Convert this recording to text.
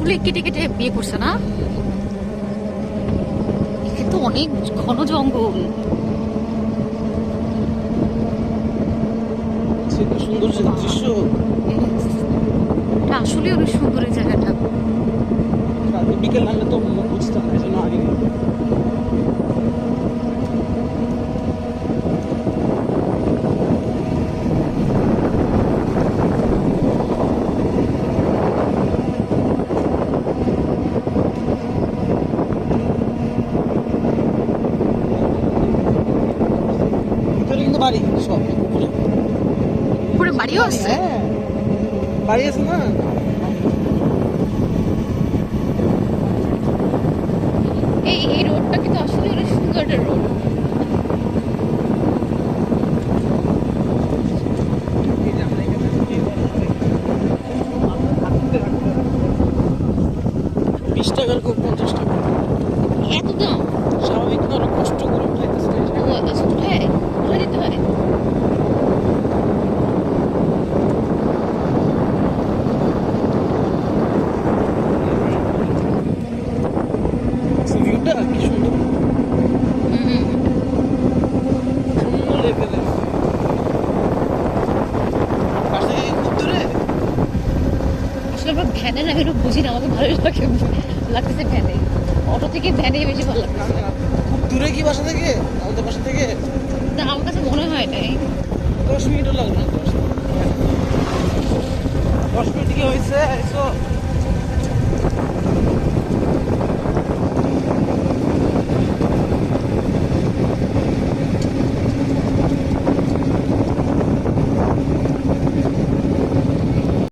গাছগুলো কেটে কেটে বিয়ে করছে না? এখানে তো অনেক ঘন জঙ্গল। সুন্দর দৃশ্য। এটা আসলে অনেক সুন্দর এই জায়গাটা। বিকেল নামলে তো বুঝতাম না, এই জন্য আগে ভিতরে কিন্তু বাড়ি সব উপরে। উপরে বাড়িও আছে? হ্যাঁ, বাড়ি আছে না? এই রোডটা কিন্তু আসলে অনেক সুন্দর একটা রোড। 20 টাকার কোক 50 টাকা। এত দাম? স্বাভাবিক না, কষ্ট করে উঠাইতেছে। ও আচ্ছা, উঠায় উঠায় দিতে হয়। ভিউটা কি সুন্দর, সুন্দর লেভেলের। পাশে খুব দূরে আসলে আমরা ভ্যানে না, একটু বুঝি না, আমাকে ভালোই লাগতেছে ভ্যানে। অটো থেকে ভ্যানে বেশি ভালো লাগতেছে। খুব দূরে কি বাসা থেকে, আমাদের বাসা থেকে না, আমার কাছে মনে হয় নাই। 10 মিনিটও লাগবে না। 10 মিনিট কি হয়েছে?